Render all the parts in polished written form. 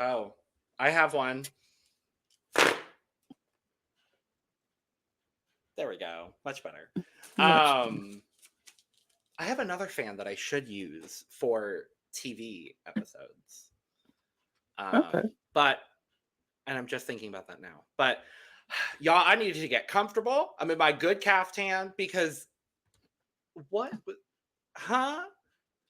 Oh, I have one. There we go. Much better. I have another fan that I should use for TV episodes. Okay. And I'm just thinking about that now. But y'all, I needed to get comfortable. I'm in my good caftan because what? Huh?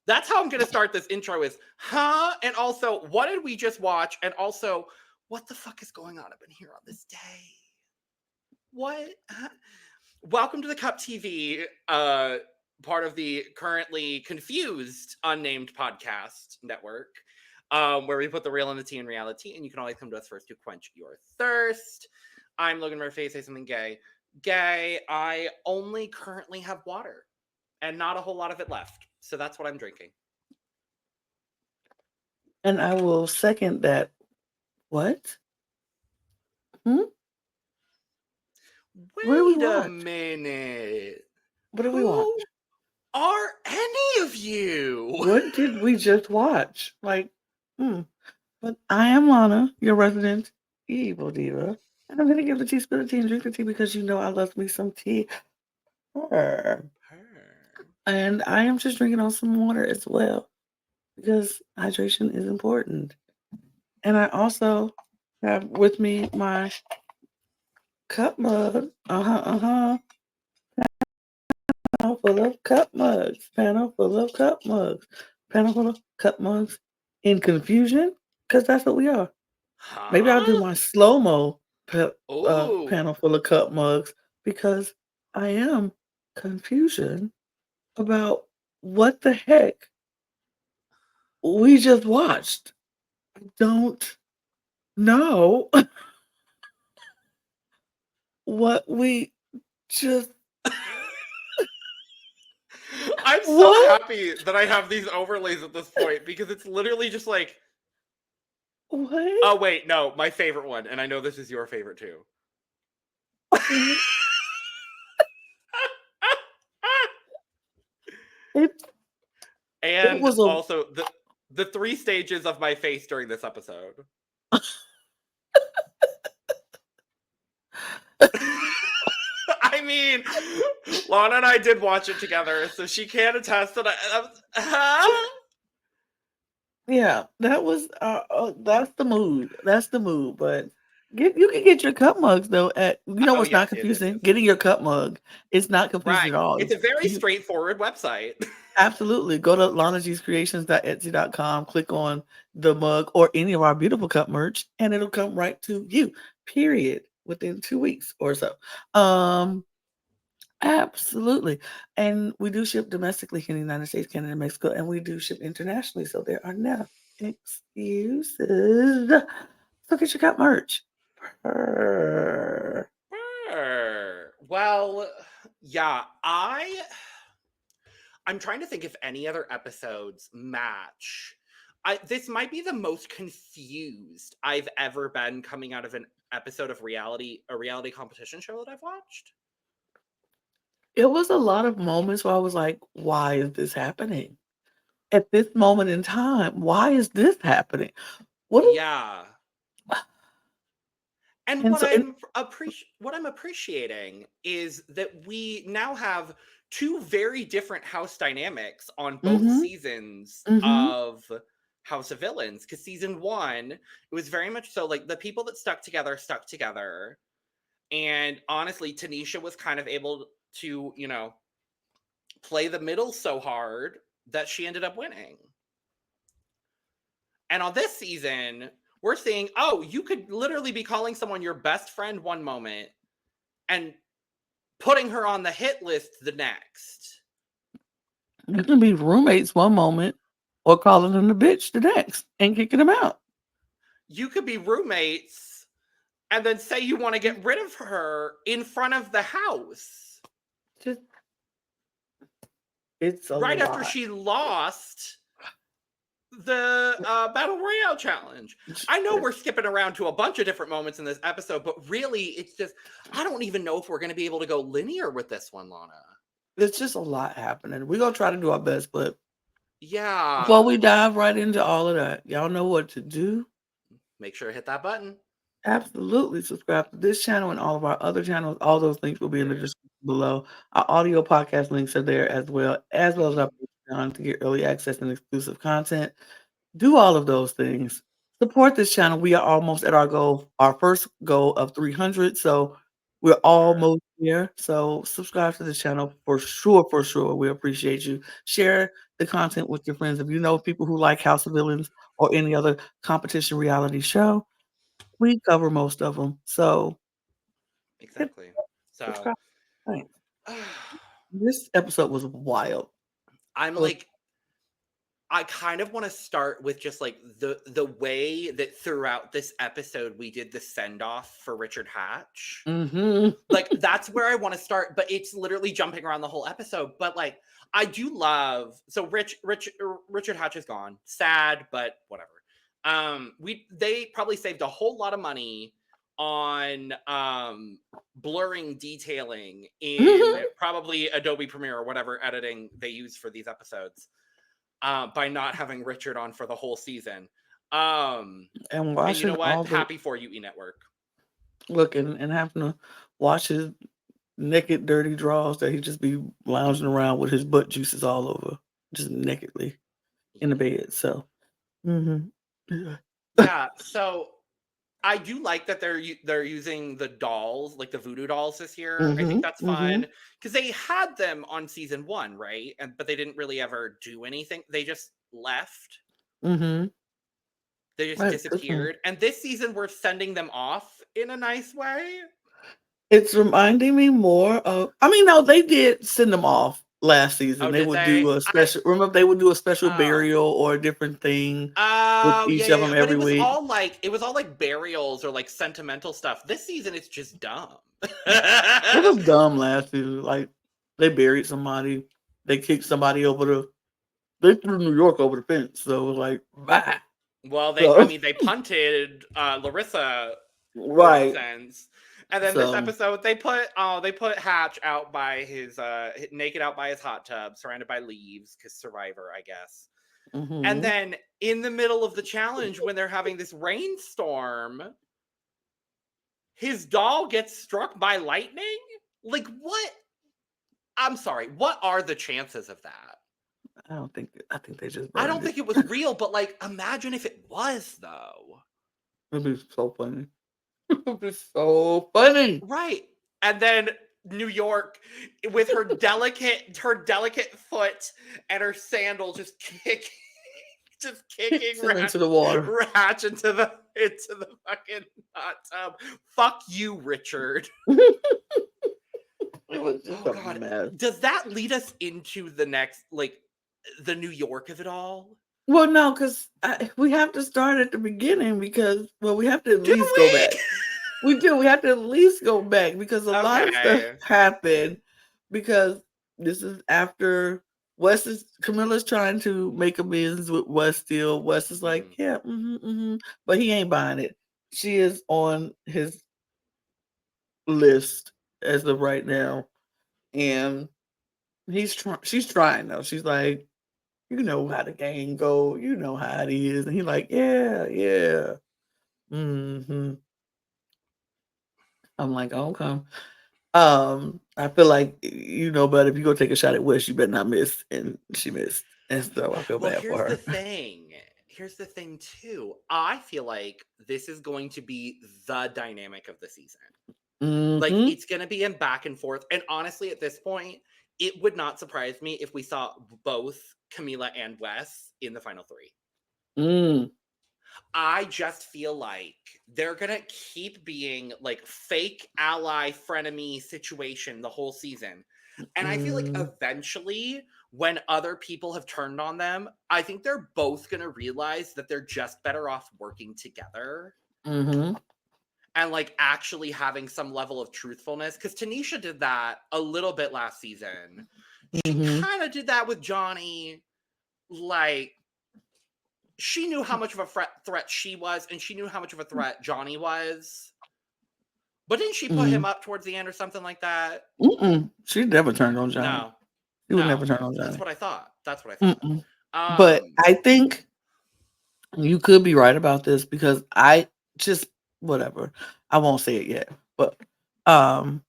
That's how I'm going to start this intro is, huh? And also, what did we just watch? And also, what the fuck is going on up in here on this day? What? Welcome to the Cup TV, part of the Currently Confused Unnamed Podcast network, where we put the real and the tea in reality, and you can always come to us first to quench your thirst. I'm Logan Murphy, say something gay. Gay, I only currently have water, and not a whole lot of it left. So that's what I'm drinking. And I will second that. What? Wait a minute. What did we watch? Are any of you? What did we just watch? But I am Lana, your resident evil diva. And I'm going to give the tea, spill the tea, and drink the tea because you know I love me some tea. And I am just drinking on some water as well because hydration is important. And I also have with me my cup mug. Panel full of cup mugs. Panel full of cup mugs. Panel full of cup mugs in confusion because that's what we are. Huh? Maybe I'll do my slow-mo panel full of cup mugs because I am confusion about what the heck we just watched. I don't know what we just... I'm so happy that I have these overlays at this point because it's literally just like... What? Oh, wait, no, my favorite one. And I know this is your favorite too. And also the 3 stages of my face during this episode. I mean, Lana and I did watch it together, so she can attest that Yeah, that was that's the mood. That's the mood. But you can get your cup mugs though at what's not confusing? Getting your cup mug. It's not confusing at all. It's a very straightforward website. Absolutely. Go to lanagcreations.etsy.com, click on the mug or any of our beautiful cup merch, and it'll come right to you. Period. Within 2 weeks or so. Absolutely. And we do ship domestically in the United States, Canada, Mexico, and we do ship internationally. So there are no excuses. So get your cup merch. Well, yeah, I'm trying to think if any other episodes match. This might be the most confused I've ever been coming out of an episode of a reality competition show that I've watched. It was a lot of moments where I was like, why is this happening? At this moment in time, why is this happening? Yeah. And what I'm appreciating is that we now have 2 very different house dynamics on both seasons of House of Villains. Because season 1, it was very much so like the people that stuck together. And honestly, Tanisha was kind of able to, play the middle so hard that she ended up winning. And on this season, we're seeing, you could literally be calling someone your best friend one moment and putting her on the hit list the next. You can be roommates one moment or calling them the bitch the next and kicking them out. You could be roommates and then say you want to get rid of her in front of the house. It's right after she lost the Battle Royale challenge. I know we're skipping around to a bunch of different moments in this episode, but really, it's just, I don't even know if we're going to be able to go linear with this one, Lana. There's just a lot happening. We're going to try to do our best, but yeah. Before we dive right into all of that, y'all know what to do. make sure to hit that button. Absolutely. Subscribe to this channel and all of our other channels. All those links will be in the description below. Our audio podcast links are there as well as our Patreon to get early access and exclusive content. Do all of those things. Support this channel. We are almost at our first goal of 300. So we're almost there. So subscribe to this channel for sure. For sure. We appreciate you. Share the content with your friends. If you know people who like House of Villains or any other competition reality show, we cover most of them. So exactly. So subscribe. Thanks. This episode was wild. I'm like, I kind of want to start with just like the way that throughout this episode we did the send off for Richard Hatch. Like that's where I want to start, but it's literally jumping around the whole episode. But like I do love Richard Hatch is gone. Sad, but whatever. They probably saved a whole lot of money on blurring detailing in probably Adobe Premiere or whatever editing they use for these episodes. By not having Richard on for the whole season. And you know what? Happy for you, E-Network. Look, and having to watch his naked, dirty draws that he just be lounging around with his butt juices all over, just nakedly in the bed. So, yeah. So I do like that they're using the dolls, like the voodoo dolls this year. I think that's fun because they had them on season 1, right? But they didn't really ever do anything. They just left. They just disappeared. And this season, we're sending them off in a nice way. It's reminding me more of. I mean, no, they did send them off last season. They would do a special. Remember, they would do a special burial or a different thing. Oh, with each of them every week. It was all like burials or like sentimental stuff. This season, it's just dumb. It was dumb last season. Like they buried somebody, they kicked somebody they threw New York over the fence. So it was like, bye. Well, they punted Larissa, right? And then this episode, they put Hatch out by his naked out by his hot tub, surrounded by leaves, because Survivor, I guess. And then in the middle of the challenge, when they're having this rainstorm, his doll gets struck by lightning. Like what? I'm sorry. What are the chances of that? I think they just. I don't think it was real, but like, imagine if it was though. It'd be so funny. It'd be so funny, right? And then New York, with her delicate foot and her sandal, just kicking into the water, Hatch into the fucking hot tub. Fuck you, Richard. It was just a mess. Does that lead us into the next, like, the New York of it all? Well, no, because we have to start at the beginning because we have to at least go back. We do. We have to at least go back because a lot of stuff happened because this is after Camilla's trying to make amends with Wes still. Wes is like, yeah, but he ain't buying it. She is on his list as of right now, and she's trying though. She's like, you know how the game go, you know how it is, and he's like, yeah. I'm like, okay. I feel like but if you go take a shot at Wes, you better not miss, and she missed, and so I feel bad for her. Here's the thing too. I feel like this is going to be the dynamic of the season. Like it's going to be in back and forth, and honestly, at this point, it would not surprise me if we saw both Camila and Wes in the final 3. I just feel like they're going to keep being like fake ally frenemy situation the whole season. And I feel like eventually when other people have turned on them, I think they're both going to realize that they're just better off working together. And like actually having some level of truthfulness. Because Tanisha did that a little bit last season. She kind of did that with Johnny. Like, she knew how much of a threat she was, and she knew how much of a threat Johnny was. But didn't she put him up towards the end or something like that? She never turned on Johnny. No. She would never turn on Johnny. That's what I thought. But I think you could be right about this because I just whatever. I won't say it yet, but um,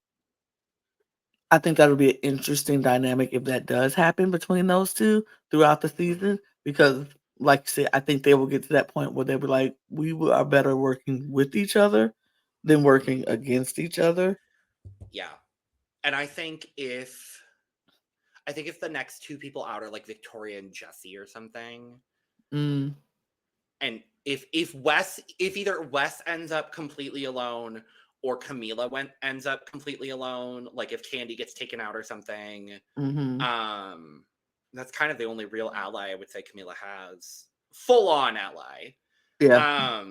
I think that would be an interesting dynamic if that does happen between those two throughout the season. Because, like you said, I think they will get to that point where they'll be like, are better working with each other than working against each other. Yeah, and I think if the next two people out are like Victoria and Jesse or something, Mm. and if either Wes ends up completely alone or Camila ends up completely alone, like if Candy gets taken out or something, Mm-hmm. that's kind of the only real ally I would say Camila has, full on ally. Yeah.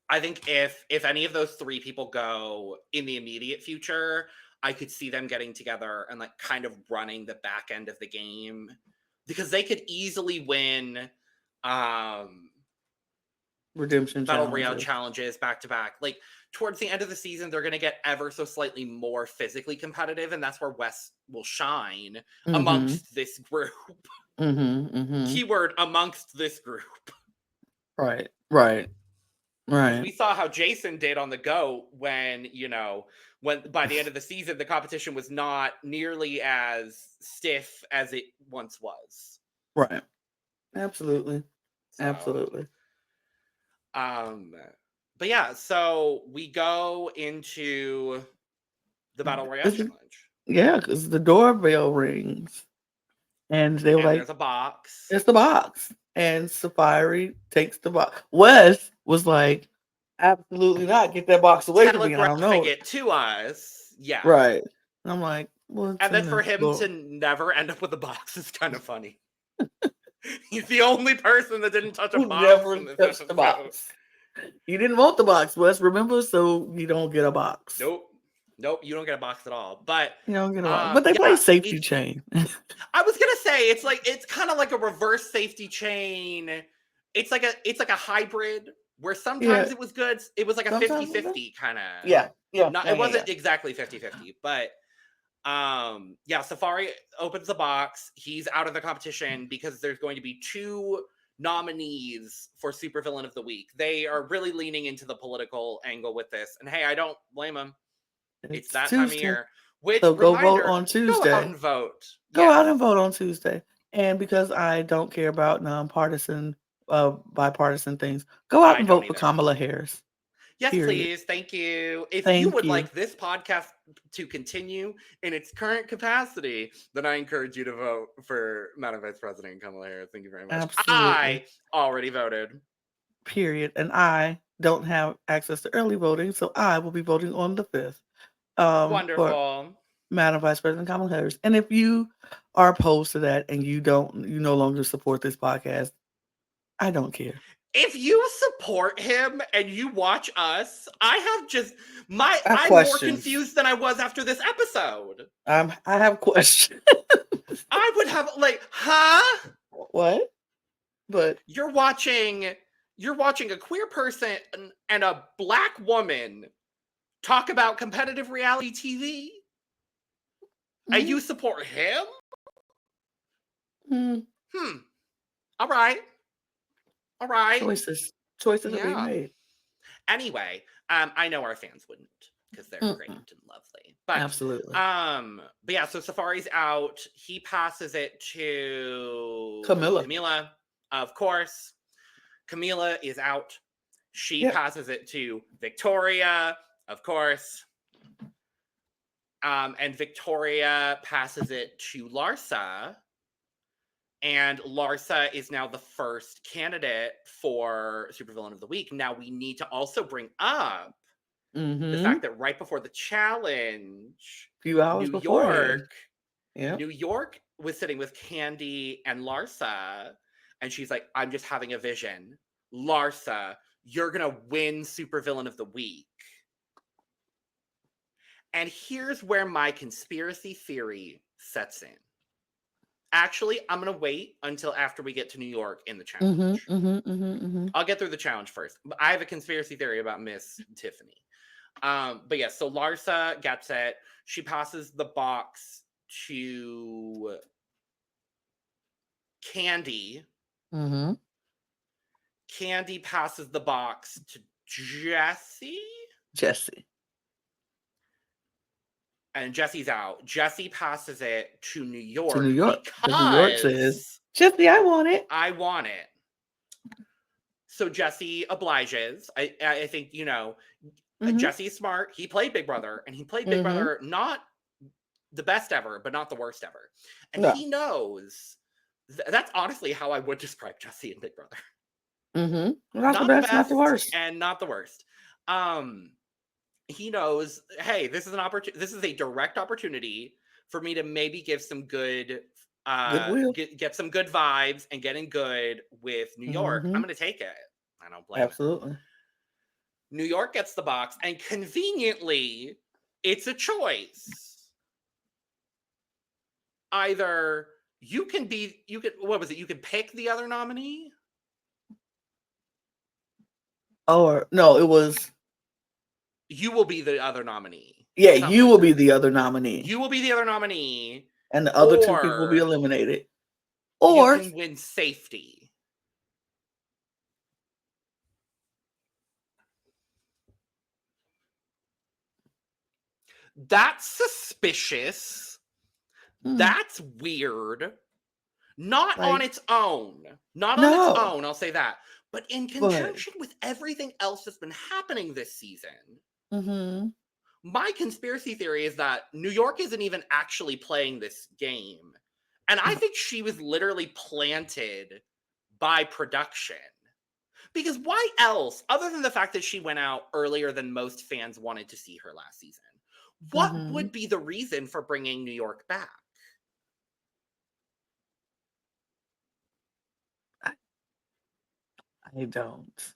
I think if any of those three people go in the immediate future, I could see them getting together and like kind of running the back end of the game, because they could easily win Redemption battle royale challenges. challenges back to back. Like towards the end of the season, they're going to get ever so slightly more physically competitive, and that's where Wes will shine amongst this group. Keyword, amongst this group. Right. Because we saw how Jason did on the GOAT when by the end of the season, the competition was not nearly as stiff as it once was. Right. Absolutely. So, Absolutely. but yeah, so we go into the Battle Royale challenge. Yeah, because the doorbell rings. And they were like, there's a box. It's the box. And Safari takes the box. Wes was like, absolutely not. Get that box away from me. I don't know. It to us. Yeah. Right. And I'm like, well, and then for him to never end up with a box is kind of funny. He's the only person that didn't touch a box. Never touched the box. You didn't want the box, Wes, remember? So you don't get a box. Nope, you don't get a box at all. But you don't get a box. But they play safety chain. I was gonna say it's kind of like a reverse safety chain. It's like a hybrid where sometimes it was good. It was like a 50-50 kind of. Yeah. It wasn't exactly 50-50, but Safari opens the box. He's out of the competition because there's going to be two nominees for Supervillain of the Week. They are really leaning into the political angle with this, and hey, I don't blame them. It's that time of year. So go vote on Tuesday. Go out and vote. Go out and vote on Tuesday. And because I don't care about nonpartisan, bipartisan things, go out and vote for Kamala Harris. Yes, please. Thank you. If you would like this podcast to continue in its current capacity, then I encourage you to vote for Madam Vice President Kamala Harris. Thank you very much. Absolutely. I already voted. Period. And I don't have access to early voting, so I will be voting on the 5th. Wonderful. Madam Vice President Kamala Harris. And if you are opposed to that and you no longer support this podcast, I don't care. If you support him and you watch us, I'm more confused than I was after this episode. I have questions. I would have huh? What? But you're watching a queer person and a black woman talk about competitive reality TV, and you support him? All right. Choices are being made. Anyway, I know our fans wouldn't, because they're great and lovely. But absolutely. But yeah, so Safari's out. He passes it to Camila. Of course. Camila is out. She passes it to Victoria, of course. And Victoria passes it to Larsa. And Larsa is now the first candidate for Supervillain of the Week. Now we need to also bring up the fact that right before the challenge, New York was sitting with Candy and Larsa, and she's like, I'm just having a vision. Larsa, you're going to win Supervillain of the Week. And here's where my conspiracy theory sets in. Actually, I'm going to wait until after we get to New York in the challenge. I'll get through the challenge first. I have a conspiracy theory about Miss Tiffany. But yeah, so Larsa gets it. She passes the box to Candy. Candy passes the box to Jesse. And Jesse's out. Jesse passes it to New To New York York. Because New York says, because Jesse, I want it. I want it. So Jesse obliges. I think, you know, Jesse's smart. He played Big Brother, and he played Big Brother not the best ever, but not the worst ever. And he knows. That's honestly how I would describe Jesse and Big Brother. Not the best, not the worst. And not the worst. He knows, hey, this is an opportunity. This is a direct opportunity for me to maybe give some good get some good vibes and getting good with New York. I'm gonna take it. I don't blame Absolutely. it. New York gets the box, and conveniently, it's a choice. Either you can pick the other nominee? Or no, it was you will be the other nominee. Yeah, you will be the other nominee. You will be the other nominee. And the other two people will be eliminated. Or you can win safety. That's suspicious. That's weird. Not on its own. Not on its own, I'll say that. But in conjunction with everything else that's been happening this season, my conspiracy theory is that New York isn't even actually playing this game. And I think she was literally planted by production. Because why else, other than the fact that she went out earlier than most fans wanted to see her last season, what would be the reason for bringing New York back? I don't.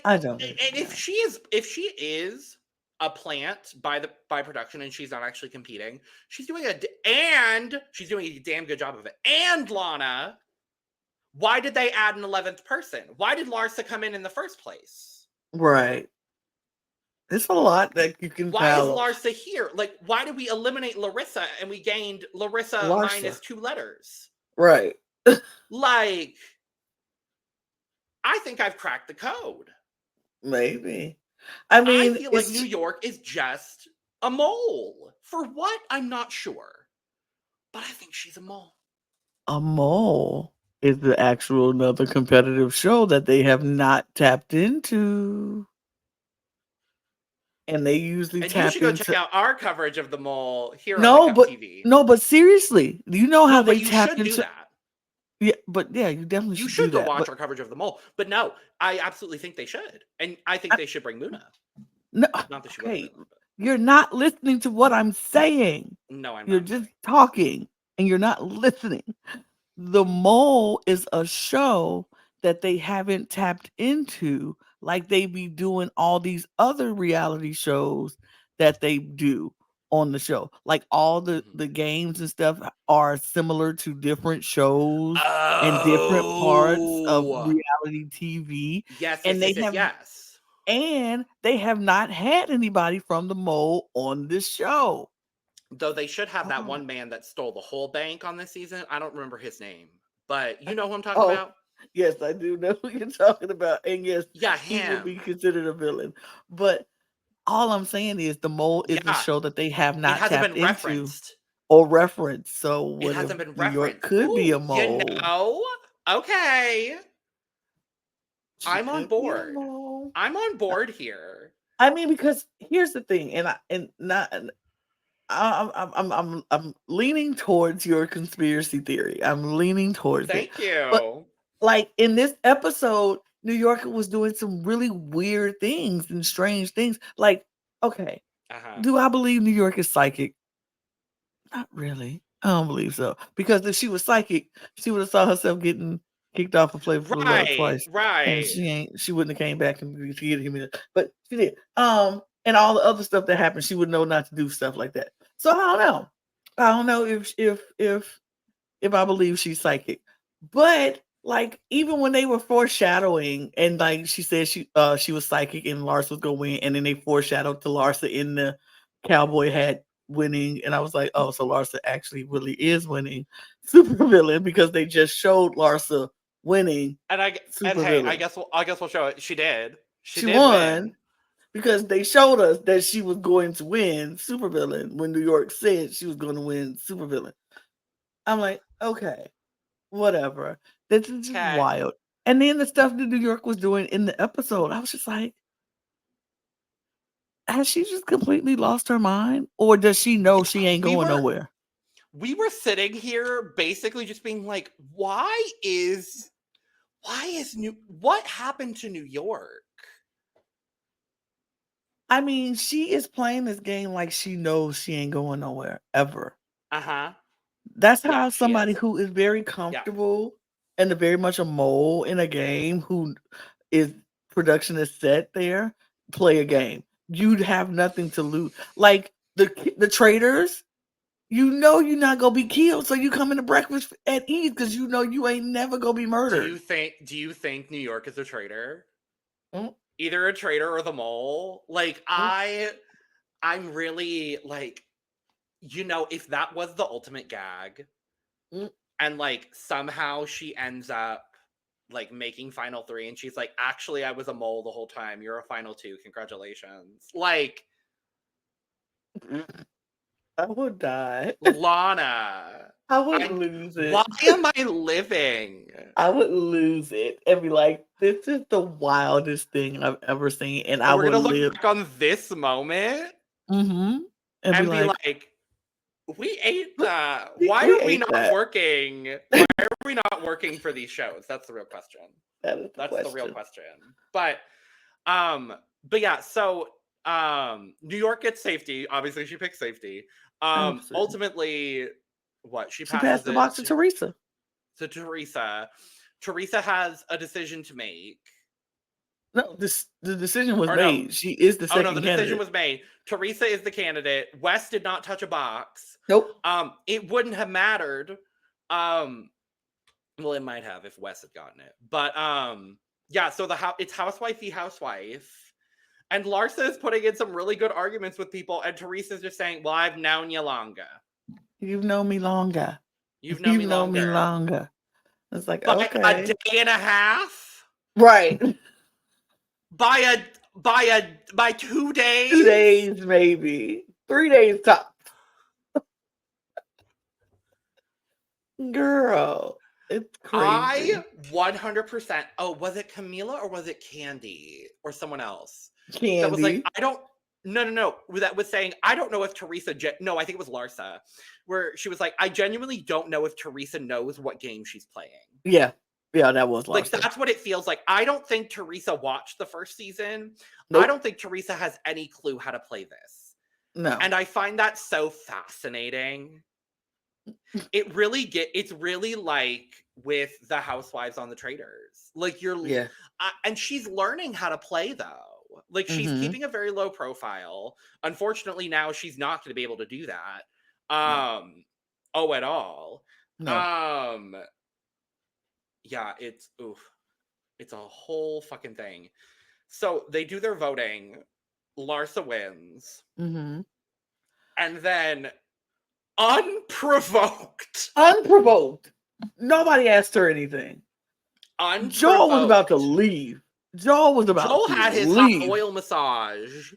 I don't. And if she is a plant by production and she's not actually competing, she's doing a damn good job of it. And Lana, why did they add an 11th person? Why did Larsa come in the first place? Right. It's a lot that you can Why is Larsa here? Why did we eliminate Larissa and we gained Larissa minus 2 letters? Right. I think I've cracked the code. Maybe. I feel like New York is just a mole. For what? I'm not sure. But I think she's a mole. A mole is the actual another competitive show that they have not tapped into. And they usually tap into... And you should go check out our coverage of the mole here on TV. No, but seriously, do you know how they tap into... do that. Yeah, but yeah, you definitely should. You should go watch our coverage of the mole. But no, I absolutely think they should. And I think they should bring Muna. No, not that she will. You're not listening to what I'm saying. No, I'm not. You're just talking and you're not listening. The Mole is a show that they haven't tapped into like they be doing all these other reality shows that they do on the show. Like all the games and stuff are similar to different shows and different parts of reality TV. Yes, and yes. They have not had anybody from the Mole on this show. Though they should have that one man that stole the whole bank on this season. I don't remember his name, but you know who I'm talking about? Yes, I do know who you're talking about. And yes, he would be considered a villain. But all I'm saying is the Mole is a show that they have not tapped into or referenced. So what if New York could be a mole? You know? Okay. I'm on board. I'm on board here. I mean, because here's the thing, I'm leaning towards your conspiracy theory. I'm leaning towards it. Thank you. But, like in this episode, New York was doing some really weird things and strange things. Like, okay, do I believe New York is psychic? Not really. I don't believe so. Because if she was psychic, she would have saw herself getting kicked off a Flavor for Love twice. Right. And she wouldn't have came back and get him. But she did. And all the other stuff that happened, she would know not to do stuff like that. So I don't know. I don't know if I believe she's psychic. But like even when they were foreshadowing and like she said she was psychic and Larsa was gonna win, and then they foreshadowed to Larsa in the cowboy hat winning, and I was like, oh, so Larsa actually really is winning super villain because they just showed Larsa winning. And I guess we'll show it. She did. She won because they showed us that she was going to win supervillain when New York said she was going to win supervillain. I'm like, okay, whatever. This is just wild. And then the stuff that New York was doing in the episode, I was just like, has she just completely lost her mind? Or does she know she ain't going nowhere? We were sitting here basically just being like, what happened to New York? I mean, she is playing this game like she knows she ain't going nowhere ever. That's how somebody who is very comfortable and very much a mole in a game who is production is set there, play a game. You'd have nothing to lose. Like the traders, you know you're not gonna be killed, so you come into breakfast at ease because you know you ain't never gonna be murdered. Do you think New York is a traitor? Either a traitor or the mole? Like I'm really like, you know, if that was the ultimate gag, and like somehow she ends up like making final 3 and she's like, actually I was a mole the whole time, you're a final 2, congratulations. Like, I would die. Lana, I would lose it. Why am I living? I would lose it and be like, this is the wildest thing I've ever seen. And I would would look back on this moment and be like, we ate that. Why are we not working? Why are we not working for these shows? That's the real question. That's the real question. But yeah, so New York gets safety. Obviously, she picks safety. Ultimately, what she passed the box to Teresa. So Teresa has a decision to make. No, the decision was made. No. She is the second candidate. Decision was made. Teresa is the candidate. Wes did not touch a box. Nope. It wouldn't have mattered. Well, it might have if Wes had gotten it. But yeah, so it's housewife v. housewife. And Larsa is putting in some really good arguments with people, and Teresa's just saying, well, I've known you longer. You've known me longer. You've known me longer. It's like, by okay. a day and a half? Right. By 2 days? 2 days, maybe. 3 days top. Girl, it's crazy. I 100%. Oh, was it Camila or was it Candy or someone else? Candy. That was like, No. That was saying, I don't know if Teresa. No, I think it was Larsa, where she was like, I genuinely don't know if Teresa knows what game she's playing. Yeah. Yeah, that was Larsa. Like, that's what it feels like. I don't think Teresa watched the first season. Nope. I don't think Teresa has any clue how to play this. No. And I find that so fascinating. It's really like with the housewives on the Traders. Like and she's learning how to play though. Like she's keeping a very low profile. Unfortunately, now she's not going to be able to do that. At all. No. Yeah, it's a whole fucking thing. So they do their voting. Larsa wins. And then unprovoked. Nobody asked her anything. Joel was about to leave. Joel had his hot oil massage.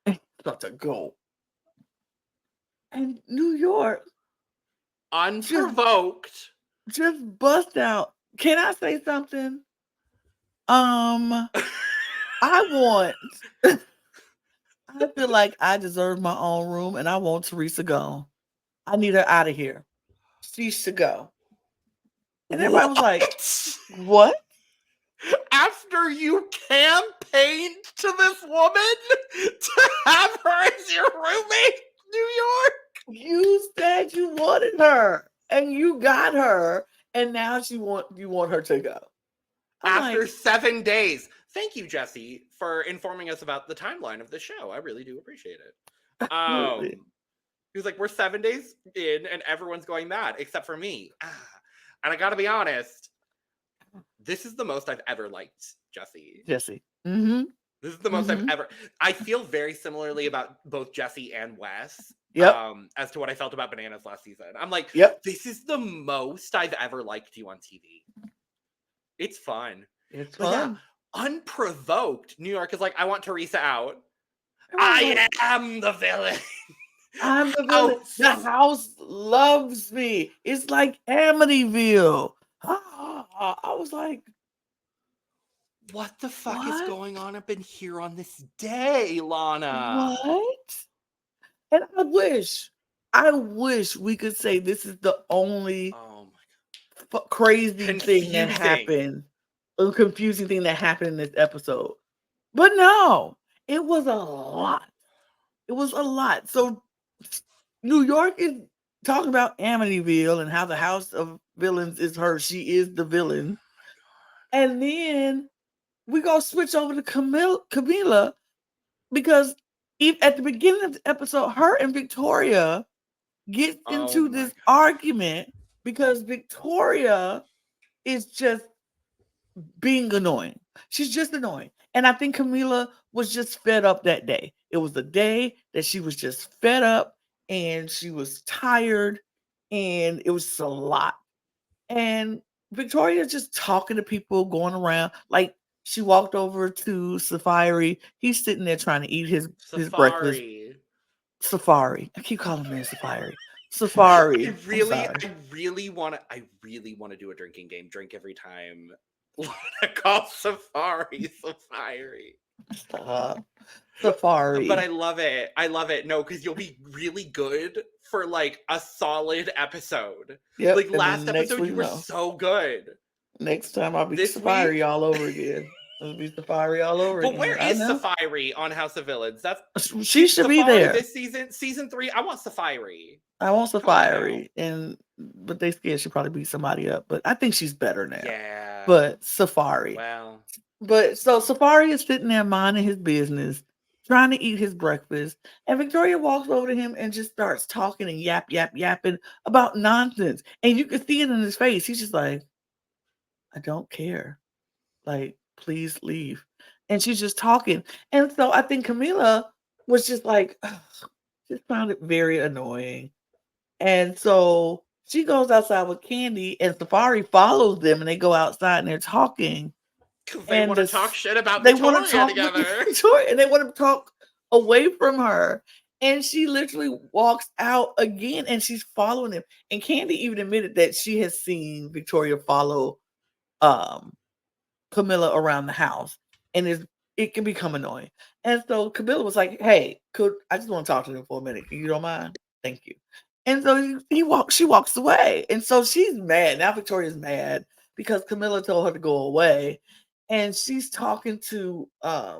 He's about to go. And New York, unprovoked, just bust out. Can I say something? I feel like I deserve my own room and I want Teresa gone. I need her out of here. She should go. And everybody was like, what? After you campaigned to this woman to have her as your roommate, New York? You said you wanted her and you got her. And now you want her to go. After 7 days. Thank you, Jesse, for informing us about the timeline of the show. I really do appreciate it. He was like, we're 7 days in and everyone's going mad except for me. And I gotta be honest, this is the most I've ever liked Jesse. Mm-hmm. This is the most I've ever. I feel very similarly about both Jesse and Wes. Yep. As to what I felt about Bananas last season. I'm like, this is the most I've ever liked you on TV. It's fun. It's fun. unprovoked, New York is like, I want Teresa out. I am the villain. I'm the villain. The house loves me. It's like Amityville. I was like, what the fuck is going on up in here on this day, Lana? What? And I wish we could say this is the only crazy thing that happened, a confusing thing that happened in this episode. But no, it was a lot. It was a lot. So New York is talking about Amityville and how the House of Villains is her. She is the villain. And then we go switch over to Camila because at the beginning of the episode, her and Victoria get into this argument because Victoria is just being annoying. She's just annoying. And I think Camila was just fed up that day. It was the day that she was just fed up and she was tired and it was a lot. And Victoria's just talking to people, going around. Like she walked over to Safari. He's sitting there trying to eat his breakfast. Safari. I keep calling him Safari. Safari. I really want to do a drinking game. Drink every time Lana calls Safari. Stop. Safari. But I love it. No, because you'll be really good for like a solid episode. Yep. Like last episode, you were so good. Next time I'll be Safari all over again. It'll be Safari all over again. But where is Safari on House of Villains? She should be there this season 3. I want Safari. But they scared she'll probably beat somebody up. But I think she's better now. Yeah. But Safari. Wow. But so Safari is sitting there minding his business, trying to eat his breakfast, and Victoria walks over to him and just starts talking and yapping about nonsense. And you can see it in his face. He's just like, I don't care. Like, please leave. And she's just talking. And so I think Camila was just like, just found it very annoying. And so she goes outside with Candy and Safari follows them and they go outside and they're talking. They want to talk shit about Victoria together. And they want to talk away from her. And she literally walks out again and she's following him. And Candy even admitted that she has seen Victoria follow Camila around the house. And it can become annoying. And so Camila was like, hey, I just want to talk to him for a minute. You don't mind? Thank you. And so she walks away. And so she's mad. Now Victoria's mad because Camila told her to go away. And she's talking to I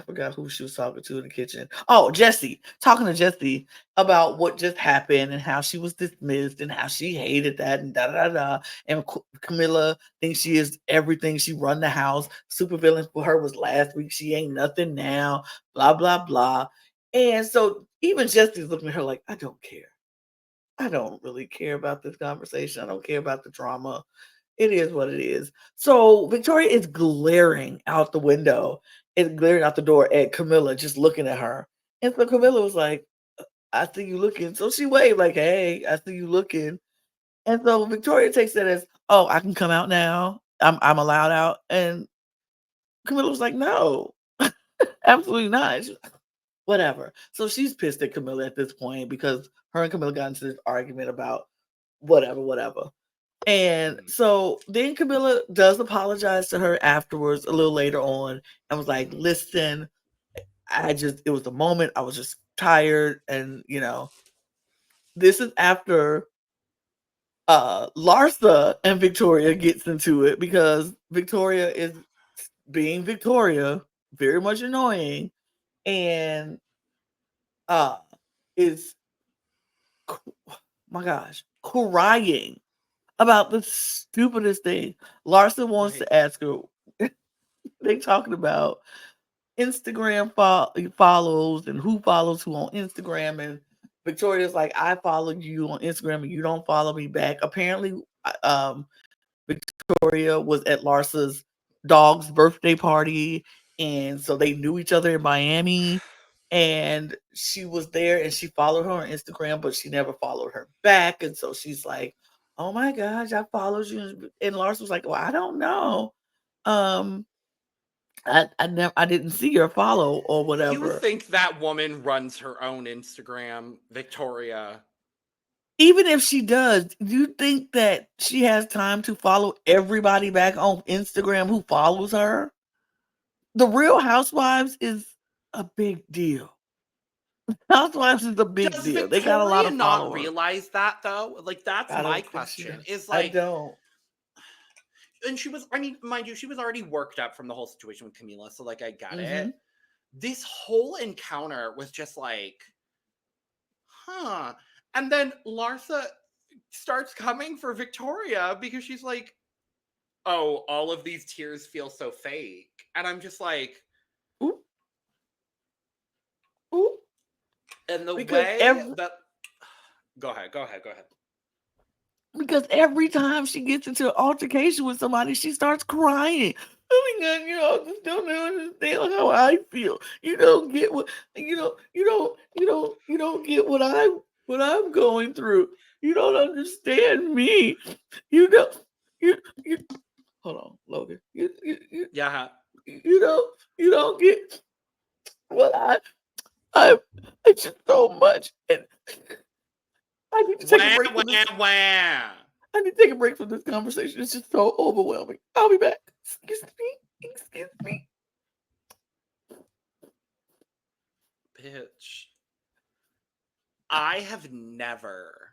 forgot who she was talking to in the kitchen. Oh, Jessie. Talking to Jessie about what just happened and how she was dismissed and how she hated that and da. And Camila thinks she is everything. She run the house. Supervillain for her was last week. She ain't nothing now. Blah, blah, blah. And so even Jessie's looking at her like, I don't care. I don't really care about this conversation. I don't care about the drama. It is what it is. So Victoria is glaring out the window and glaring out the door at Camila, just looking at her. And so Camila was like, I see you looking. So she waved like, hey, I see you looking. And so Victoria takes that as, oh, I can come out now. I'm allowed out. And Camila was like, no, absolutely not. She's like, whatever. So she's pissed at Camila at this point because her and Camila got into this argument about whatever. And so then Camila does apologize to her afterwards a little later on and was like, listen, it was a moment. I was just tired. And, this is after Larsa and Victoria gets into it because Victoria is being Victoria, very much annoying, and is, my gosh, crying about the stupidest thing. Larsa wants to ask her. They talking about Instagram follows and who follows who on Instagram, and Victoria's like, I follow you on Instagram and you don't follow me back. Apparently, Victoria was at Larsa's dog's birthday party, and so they knew each other in Miami. And she was there and she followed her on Instagram, but she never followed her back. And so she's like, oh my gosh, I followed you. And Larsa was like, well, I don't know. Um, I didn't see her follow or You whatever. think that woman runs her own Instagram, Victoria? Even if she does, do you think that she has time to follow everybody back on Instagram who follows her? The Real Housewives is a big deal. Housewives is a big Does deal. They got a lot Victoria of not followers. realize that though? Like that's I my don't think she question. does. Is I like, don't. and she was, I mean, mind you, she was already worked up from the whole situation with Camila, so like I get Mm-hmm. it. This whole encounter was just like, huh. And then Larsa starts coming for Victoria because she's like, oh, all of these tears feel so fake. And I'm just like, Ooh, ooh. and the Because way that, go ahead. every time she gets into an altercation with somebody, she starts crying. Oh my God, just don't understand how I feel. You don't get what you don't get what I'm going through. You don't understand me. You don't you hold on, Logan. Yeah. You don't get what I just so much, and I need to take a break from this. Wah. I need to take a break from this conversation. It's just so overwhelming. I'll be back. Excuse me. Excuse me. Bitch. I have never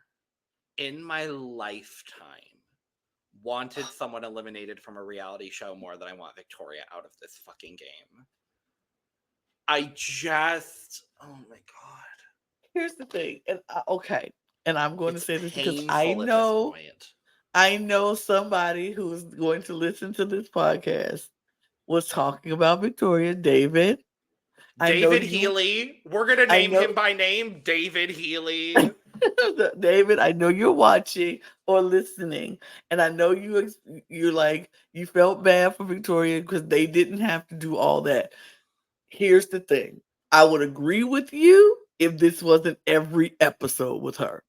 in my lifetime wanted someone eliminated from a reality show more than I want Victoria out of this fucking game. I just, oh my God. Here's the thing, and and I'm going to say this because painful at this point. I know somebody who is going to listen to this podcast was talking about Victoria. David. David Healy. We're going to name him by name. David Healy. David, I know you're watching or listening, and I know you felt bad for Victoria because they didn't have to do all that. Here's the thing. I would agree with you if this wasn't every episode with her.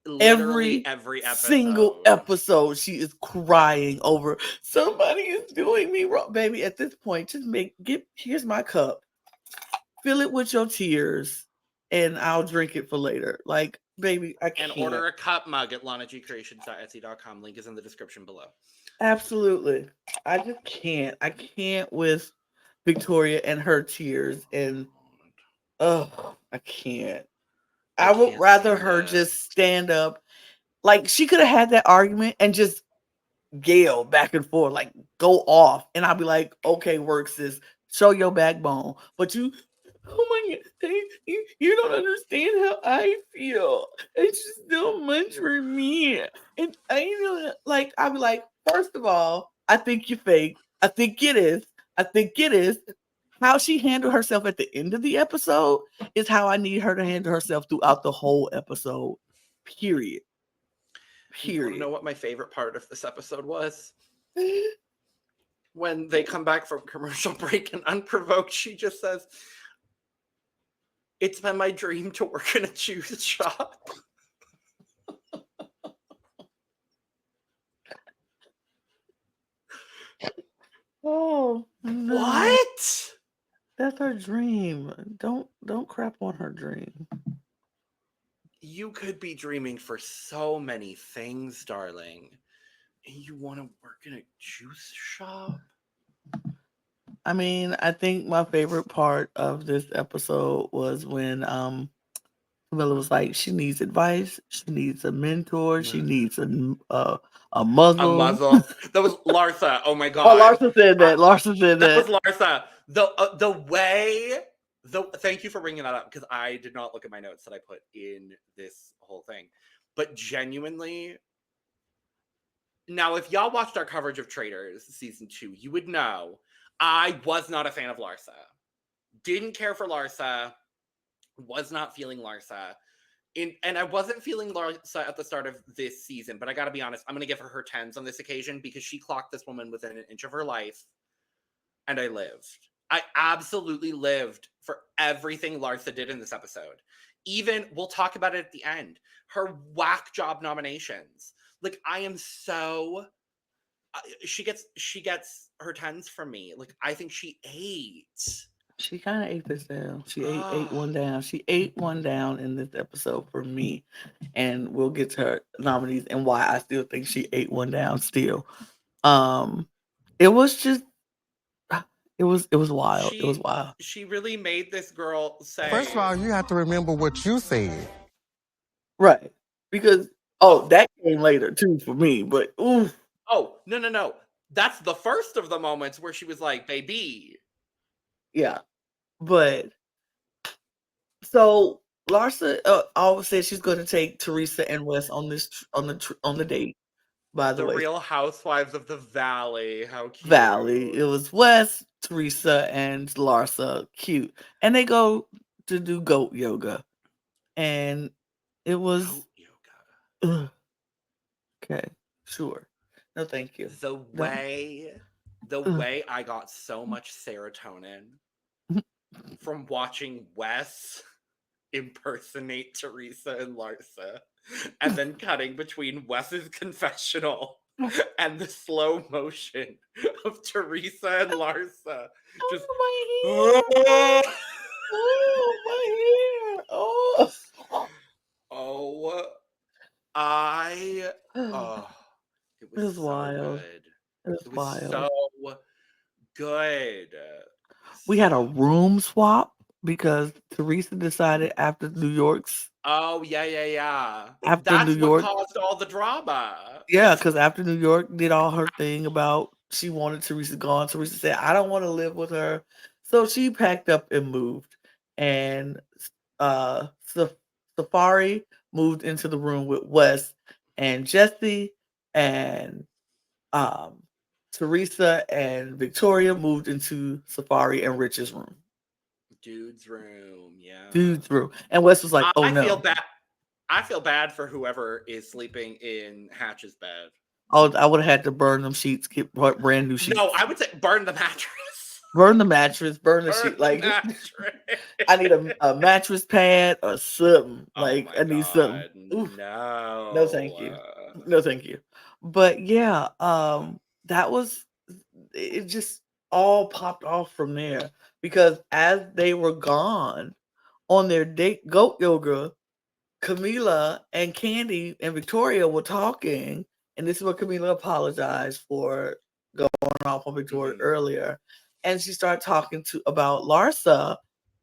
Literally every episode. Single episode, she is crying over somebody is doing me wrong. Baby, at this point, just here's my cup. Fill it with your tears, and I'll drink it for later. Like, baby, I can't. And order a cup mug at lanagcreations.etsy.com. Link is in the description below. Absolutely. I just can't. I can't with Victoria and her tears. And I can't. I would rather her just stand up. Like, she could have had that argument and just yell back and forth, like go off. And I'll be like, okay, work, sis. Show your backbone. But oh my God, you don't understand how I feel. It's just so much for me. And I'll be like, first of all, I think you're fake. I think it is. How she handled herself at the end of the episode is how I need her to handle herself throughout the whole episode. Period. You want to know what my favorite part of this episode was? When they come back from commercial break and unprovoked, she just says, "It's been my dream to work in a juice shop." Oh, no. What? That's her dream. Don't crap on her dream. You could be dreaming for so many things, darling. And you want to work in a juice shop? I mean, I think my favorite part of this episode was when Camilla was like, she needs advice, she needs a mentor, she needs a muzzle. A muzzle. That was Larsa. Oh my God. Oh, Larsa said that. That was Larsa. The way. Thank you for bringing that up because I did not look at my notes that I put in this whole thing. But genuinely, now if y'all watched our coverage of Traitors season 2, you would know I was not a fan of Larsa. Didn't care for Larsa. Was not feeling Larsa. And I wasn't feeling Larsa at the start of this season, but I gotta be honest, I'm gonna give her 10s on this occasion because she clocked this woman within an inch of her life, and I lived. I absolutely lived for everything Larsa did in this episode. Even, we'll talk about it at the end, her whack job nominations. Like, I am so she gets her tens from me. Like, I think she ate. She kind of ate this down. She ate Ah, one down. She ate one down in this episode for me, and we'll get to her nominees and why I still think she ate one down. Still, um, it was just, it was wild. It was she wild. she really made this girl First of say, all, you have to remember what you said. Right. Because "Oh, that came later too for me, but ooh, oh, no, no, no." That's the first of the moments where she was like, "Baby." yeah. But so Larsa always said she's going to take Teresa and Wes on this on the date. By the The way, Real Housewives of the Valley. How Valley. It cute. was Wes, Teresa, and Larsa. Cute, and they go to do goat yoga, and it was Goat yoga. ugh, okay. Sure, no, thank you. The No. way the Ugh. way I got so much serotonin from watching Wes impersonate Teresa and Larsa, and then cutting between Wes's confessional and the slow motion of Teresa and Larsa. Just Oh, my oh, hair! Oh, my hair! Oh, oh I oh it it was was so wild. good. It was It was wild. so good. We had a room swap because Teresa decided Oh, yeah, yeah, yeah. After New That's what York, caused all the drama. yeah, because after New York did all her thing about she wanted Teresa gone. Teresa said, "I don't want to live with her," so she packed up and moved. And uh, Safari moved into the room with Wes and Jesse, and um, Teresa and Victoria moved into Safari and Rich's room. Dude's room, yeah. Dude's room, and Wes was like, "Oh I feel no." bad. I feel bad for whoever is sleeping in Hatch's bed. Oh, I would have had to burn them sheets, get brand new No, sheets. I would say burn the mattress. Burn the mattress, burn the Burn sheet. the Like mattress. I need a mattress pad or something. Oh Like my I need something. god, Oof. No, thank no. you. No, thank you. But yeah, that was it. Just all popped off from there because as they were gone on their date, goat yoga, Camila and Candy and Victoria were talking, and this is what Camila apologized for going off on Victoria Mhm. earlier. And she started talking to about Larsa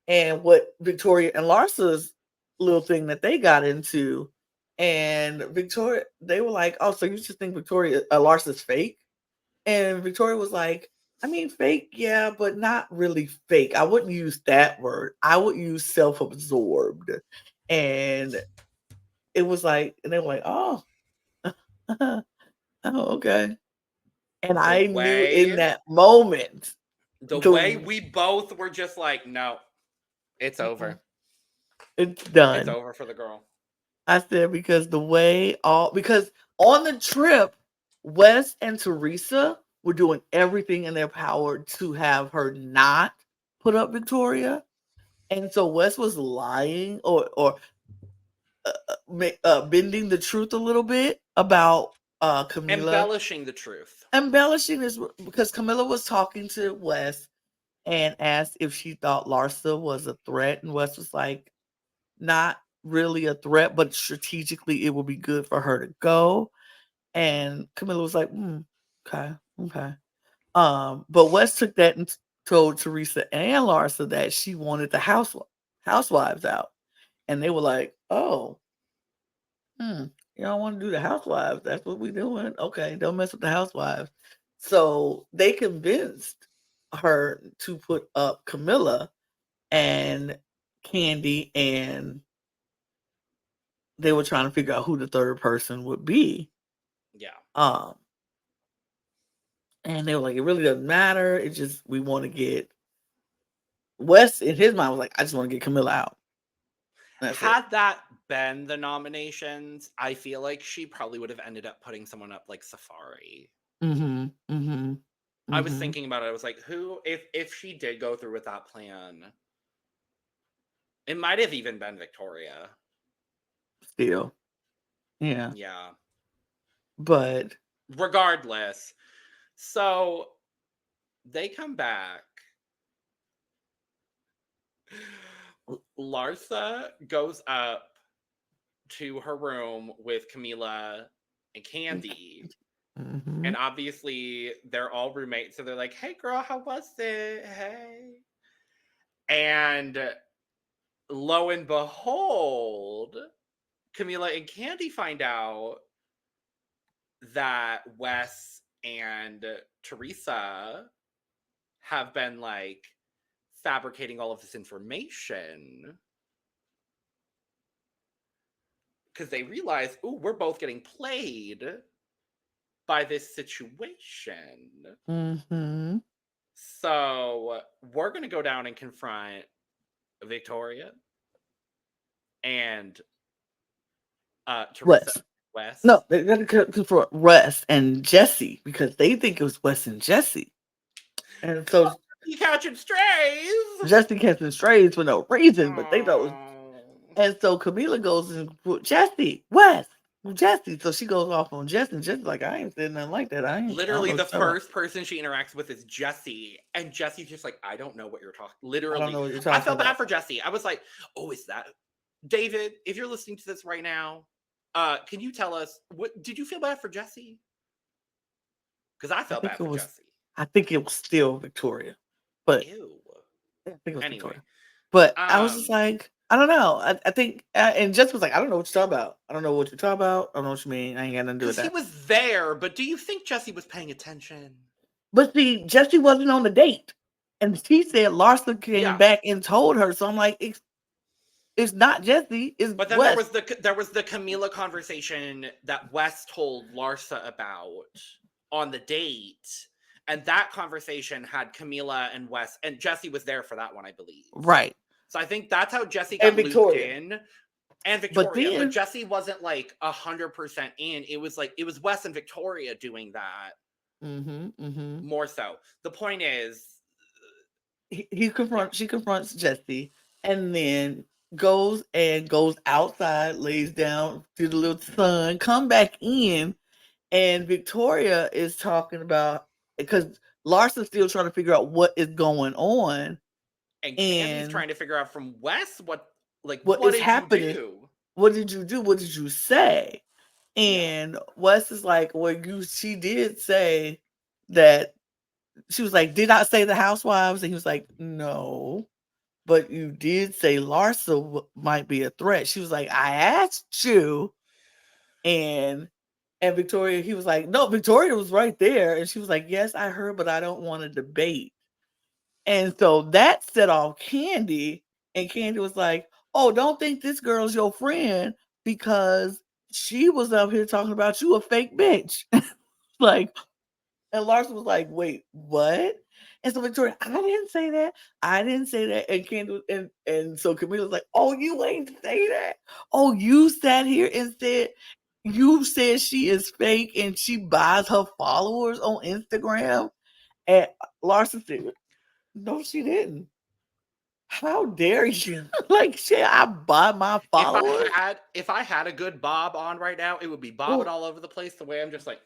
and what Victoria and Larsa's little thing that they got into. And Victoria, they were like, "Oh, so you just think Larsa's fake?" And Victoria was like, "I mean, fake, yeah, but not really fake. I wouldn't use that word. I would use self-absorbed." And it was like, and they were like, "Oh, oh, okay." And The I knew in way that moment, the way the we both were just like, no, it's mm-mm, over. it's It's done. over for the girl. I said because because on the trip, Wes and Teresa were doing everything in their power to have her not put up Victoria, and so Wes was lying or bending the truth a little bit about Camila, Embellishing the truth. embellishing this because Camilla was talking to Wes and asked if she thought Larsa was a threat, and Wes was like, "Not really a threat, but strategically it would be good for her to go." And Camilla was like, "Okay, okay." But Wes took that and told Teresa and Larsa that she wanted the housewives out, and they were like, "Oh, hmm, you don't want to do the housewives? That's what we doing? Okay, don't mess with the housewives." So they convinced her to put up Camilla and Candy, and they were trying to figure out who the third person would be. Yeah. Um, and they were like, "It really doesn't matter. It's just we want to get Wes." In his mind was like, "I just want to get Camilla out. That's it." Had that been the nominations, I feel like she probably would have ended up putting someone up like Safari. Mm-hmm. Mm-hmm. I was Mm-hmm. thinking about it. I was like, who, if she did go through with that plan, it might have even been Victoria. Still. Yeah. Yeah. But Regardless, So they come back. Larsa goes up to her room with Camila and Candy. Mm-hmm. And obviously they're all roommates. So they're like, hey girl, how was it? Hey. And lo and behold, Camila and Candy find out that Wes and Teresa have been like fabricating all of this information because they realize, ooh, we're both getting played by this situation. Mm-hmm. So we're going to go down and confront Victoria and Teresa. Wes. No, they got to confront Wes and Jesse because they think it was Wes and Jesse. And so you catching strays. Jesse catching strays for no reason, but they know. And so Camila goes and Jesse, Wes, Jesse. So she goes off on Jesse, and Jesse's like, I ain't saying nothing like that. Literally the first person she interacts with is Jesse, and Jesse's just like, I don't know what you're talking. Literally, I don't know what you're talking I felt about. bad for Jesse. I was like, oh, is that David? If you're listening to this right now, can you tell us what did you feel bad for Jesse? Because I felt bad for Jesse. I think it was still Victoria, but ew. I think it was Anyway, Victoria. But I was just like, I don't know. I think, and Jess was like, I don't know what you're talking about. I don't know what you're talking about. I don't know what you mean. I ain't got nothing to do with that. He was there, but do you think Jesse was paying attention? But see, Jesse wasn't on the date, and she said Larsa came back and told her. So I'm like, it's not Jesse. It's but then Wes. there was the Camila conversation that Wes told Larsa about on the date. And that conversation had Camila and Wes, and Jesse was there for that one, I believe. Right. So I think that's how Jesse got looped in. And Victoria. But Jesse wasn't like 100% in. It was Wes and Victoria doing that. More so. The point is, she confronts Jesse, and then goes outside, lays down to the little sun, come back in, and Victoria is talking about, because Larsa's still trying to figure out what is going on, and Candy's trying to figure out from Wes what is happening. You do? What did you do? What did you say? And Wes is like, well, she did say that. She was like, did I say the housewives? And he was like, no, but you did say Larsa might be a threat. She was like, I asked you. And Victoria, he was like, no, Victoria was right there. And she was like, yes, I heard, but I don't want to debate. And so that set off Candy. And Candy was like, oh, don't think this girl's your friend because she was up here talking about you a fake bitch. Like, and Larsa was like, wait, what? And so Victoria, I didn't say that. I didn't say that. And Candy and so Camila was like, oh, you ain't say that. Oh, you sat here and said, you said she is fake and she buys her followers on Instagram. And Larsa said, no, she didn't. How dare you? Like, shit, I buy my followers. If I had a good bob on right now, it would be bobbing all over the place the way I'm just like.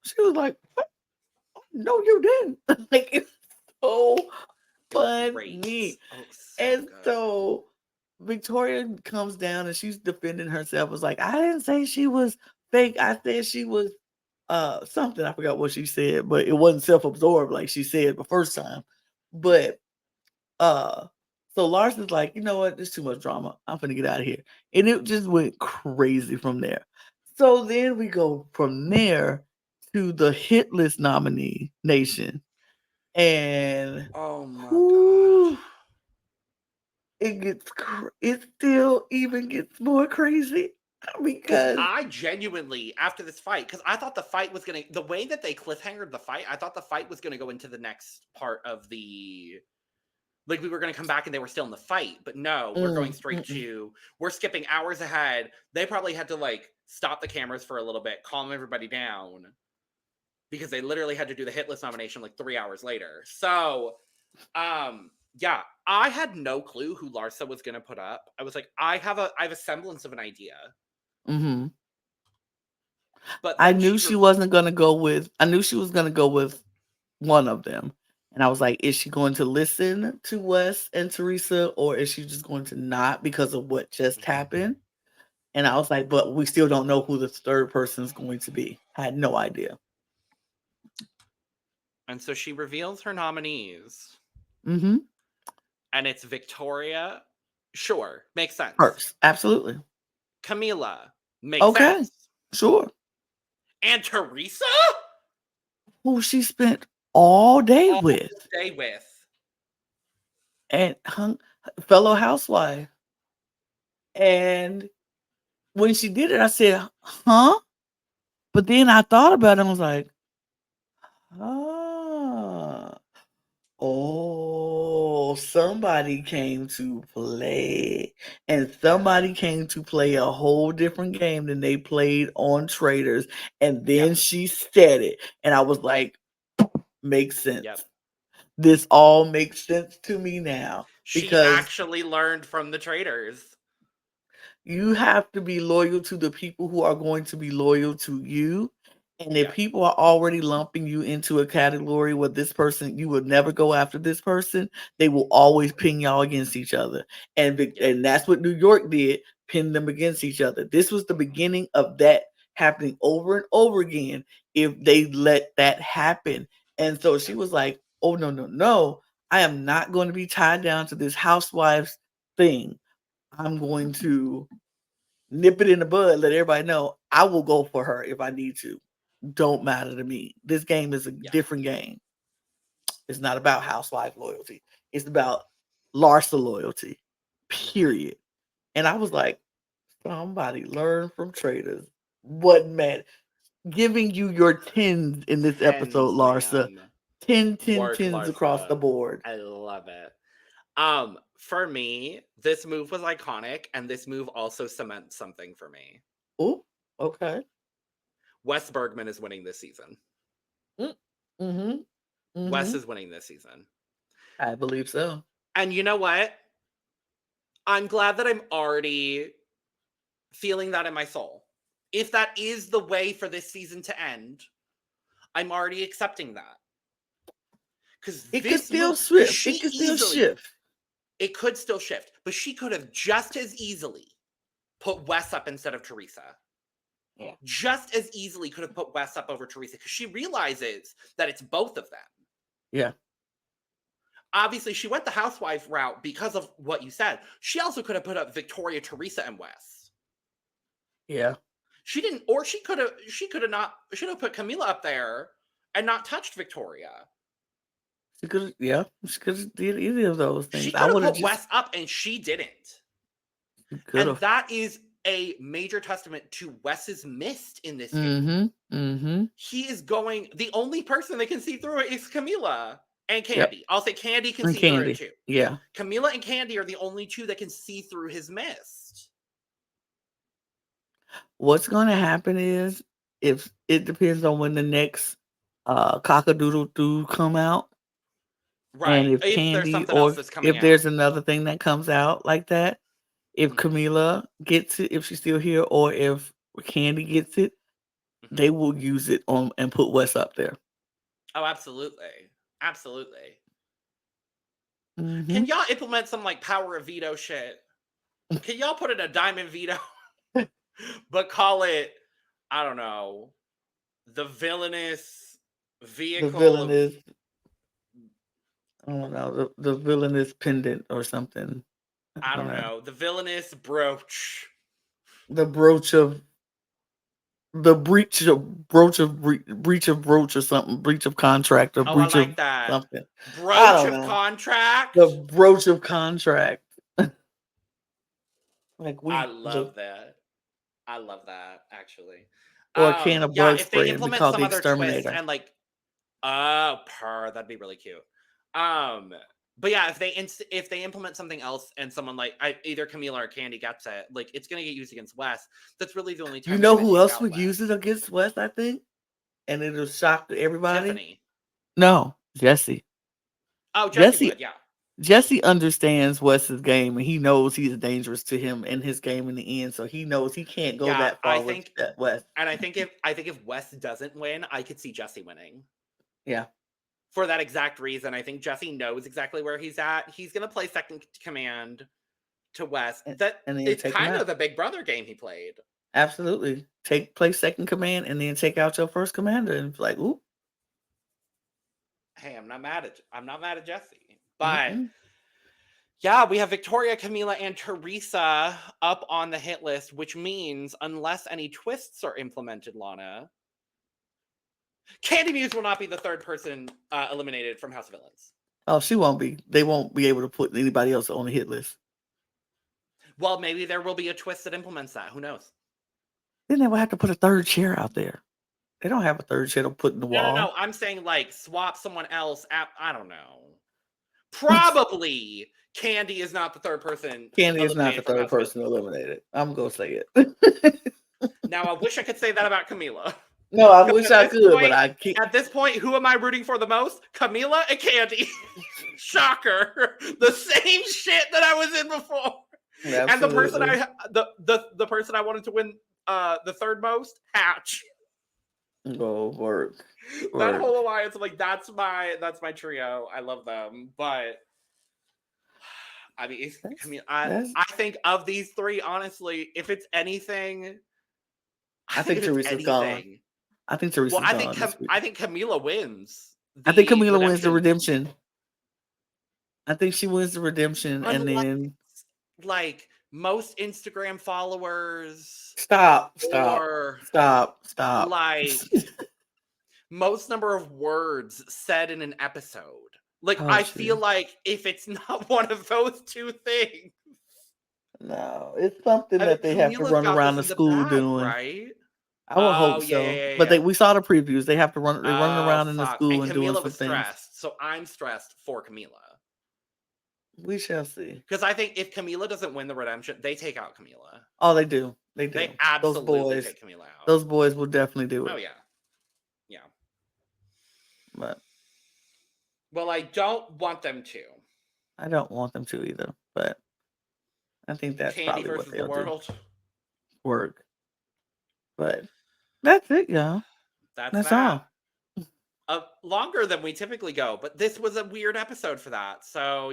She was like, what? No, you didn't. Like, it's so funny. And so Victoria comes down and she's defending herself. Was like, I didn't say she was fake. I said she was something. I forgot what she said, but it wasn't self-absorbed like she said the first time. But so Larson's like, you know what? There's too much drama. I'm gonna get out of here. And it just went crazy from there. So then we go from there to the hit list nomination. And oh my god, it still even gets more crazy because I genuinely, after this fight, because I thought the fight was gonna, the way that they cliffhangered the fight, I thought the fight was gonna go into the next part of the, like we were gonna come back and they were still in the fight, but no, we're going straight to, we're skipping hours ahead. They probably had to like stop the cameras for a little bit, calm everybody down, because they literally had to do the hit list nomination like 3 hours later. So, yeah, I had no clue who Larsa was gonna put up. I was like, I have a semblance of an idea. But I then knew she wasn't gonna go with. I knew she was gonna go with one of them, and I was like, "Is she going to listen to Wes and Teresa, or is she just going to not because of what just happened?" And I was like, "But we still don't know who the third person is going to be." I had no idea. And so she reveals her nominees, Mm-hmm. and it's Victoria. Sure, makes sense. First, absolutely. Camila, makes Okay, sense. sure. And Teresa, Who she spent all day all with, day with. and fellow housewife. And when she did it, I said, "Huh?" But then I thought about it and was like, "Ah, oh, somebody came to play, and somebody came to play a whole different game than they played on Traders." And then Yep. she said it, and I was like, "Makes sense. Yep. This all makes sense to me now." She Because actually learned from the traders. you have to be loyal to the people who are going to be loyal to you. And if Yeah. people are already lumping you into a category where this person, you would never go after this person, they will always pin y'all against each other. And Yeah. and that's what New York did, pin them against each other. This was the beginning of that happening over and over again if they let that happen. And so she was like, "Oh, no, no, no. I am not going to be tied down to this housewives thing. I'm going to nip it in the bud, let everybody know I will go for her if I need to. Don't matter to me. This game is a different game. It's not about housewife loyalty. It's about Larsa loyalty, period." And I was like, somebody learn from traders. What man? Giving you your tens in this episode, Larsa. 10, 10, Work, 10s across the Larsa. board. I love it. For me, this move was iconic, and this move also cements something for me. Oh, okay. Wes Bergman is winning this season. Mm-hmm. Wes is winning this season. I believe so. And you know what? I'm glad that I'm already feeling that in my soul. If that is the way for this season to end, I'm already accepting that. Because it could still shift. It could still shift. It could still shift, but she could have just as easily put Wes up instead of Teresa. Yeah. Just as easily could have put Wes up over Teresa because she realizes that it's both of them. Yeah. Obviously, she went the housewife route because of what you said. She also could have put up Victoria, Teresa, and Wes. Yeah. She didn't, or she could have put Camila up there and not touched Victoria. She could have did either of those things. She could have put Wes up and she didn't. And that is a major testament to Wes's mist in this game. He is going, the only person that can see through it is Camila and Candy. Yep. I'll say Candy can see through it too. Yeah. Camila and Candy are the only two that can see through his mist. What's going to happen is, if it depends on when the next cock-a-doodle-doo come out. Right. And if Candy, there's something else that's coming out. If there's another thing that comes out like that, if Camila gets it, if she's still here, or if Candy gets it, they will use it on and put Wes up there. Oh, absolutely. Absolutely. Can y'all implement some like power of veto shit? Can y'all put in a diamond veto, but call it, I don't know, the villainous vehicle? The villainous, I don't know, the villainous pendant or something. I don't know. The villainous brooch. The brooch of the breach of brooch or something. Breach of contract or breach of that. Something. Brooch of contract. The brooch of contract. I love that. I love that, actually. Or a can of bug if spray they and be implement called some the other exterminator. twist and like, that'd be really cute. But yeah, if they implement something else and someone like either Camila or Candy gets it, like it's gonna get used against Wes. That's really the only time. You know who else would use it against Wes? I think, and it'll shock everybody. Tiffany. No, Jesse. Oh, Jesse would, yeah. Jesse understands Wes's game, and he knows he's dangerous to him in his game in the end. So he knows he can't go that far with Wes. And I think if Wes doesn't win, I could see Jesse winning. Yeah. For that exact reason, I think Jesse knows exactly where he's at. He's gonna play second command to Wes. And It's kind of the Big Brother game he played. Absolutely. Play second command and then take out your first commander and like, ooh. Hey, I'm not mad at Jesse. But yeah, we have Victoria, Camila, and Teresa up on the hit list, which means unless any twists are implemented, Lana, Candy Muse will not be the third person eliminated from House of Villains. Oh, she won't be. They won't be able to put anybody else on the hit list. Well, maybe there will be a twist that implements that. Who knows? Then they will have to put a third chair out there. They don't have a third chair to put in the wall. No. I'm saying like swap someone else. I don't know. Probably Candy is not the third person. Candy is not the third person eliminated. I'm going to say it. Now, I wish I could say that about Camila. No, I wish I could, but I can't. At this point, who am I rooting for the most? Camila and Candy. Shocker. The same shit that I was in before. Absolutely. And the person I wanted to win the third most, Hatch. Oh, work. That whole alliance, like that's my trio. I love them, but I mean, I think of these three, honestly, if it's anything, I think Teresa's gone. I think Teresa's gone. I think Camila wins. I think Camila wins the redemption. I think she wins the redemption, and then like most Instagram followers. Stop. Like most number of words said in an episode. Like I feel like if it's not one of those two things. No, it's something that they have to run around the school doing. Right? I would hope so. Yeah. But we saw the previews. They have to run. They're running around in the school and doing some things. Stressed, so I'm stressed for Camila. We shall see. Because I think if Camila doesn't win the redemption, they take out Camila. Oh, they do. They absolutely take Camila out. Those boys will definitely do it. Oh, yeah. Yeah. But. Well, I don't want them to. I don't want them to either. But I think that's Candy probably what they'll world. Do. Work. But that's it, y'all. That's all. Longer than we typically go, but this was a weird episode for that. So,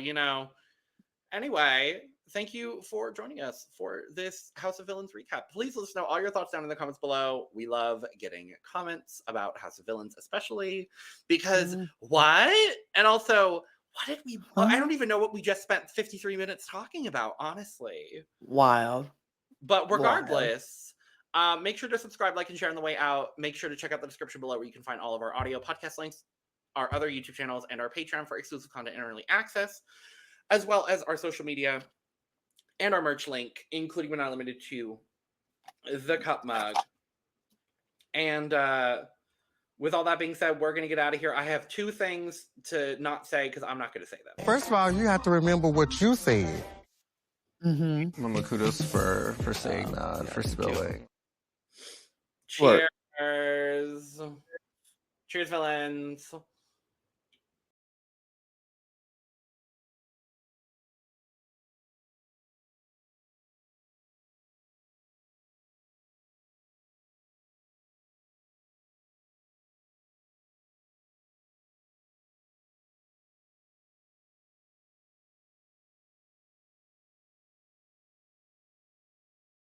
anyway, thank you for joining us for this House of Villains recap. Please let us know all your thoughts down in the comments below. We love getting comments about House of Villains, especially because what? And also, what did we? I don't even know what we just spent 53 minutes talking about, honestly. Wild. But regardless. Make sure to subscribe, like, and share on the way out. Make sure to check out the description below where you can find all of our audio podcast links, our other YouTube channels, and our Patreon for exclusive content and early access, as well as our social media and our merch link, including but not limited to the cup mug. And with all that being said, we're going to get out of here. I have two things to not say because I'm not going to say them. First of all, you have to remember what you said. Mama, kudos for saying that, for spilling. Cheers. Cheers, villains.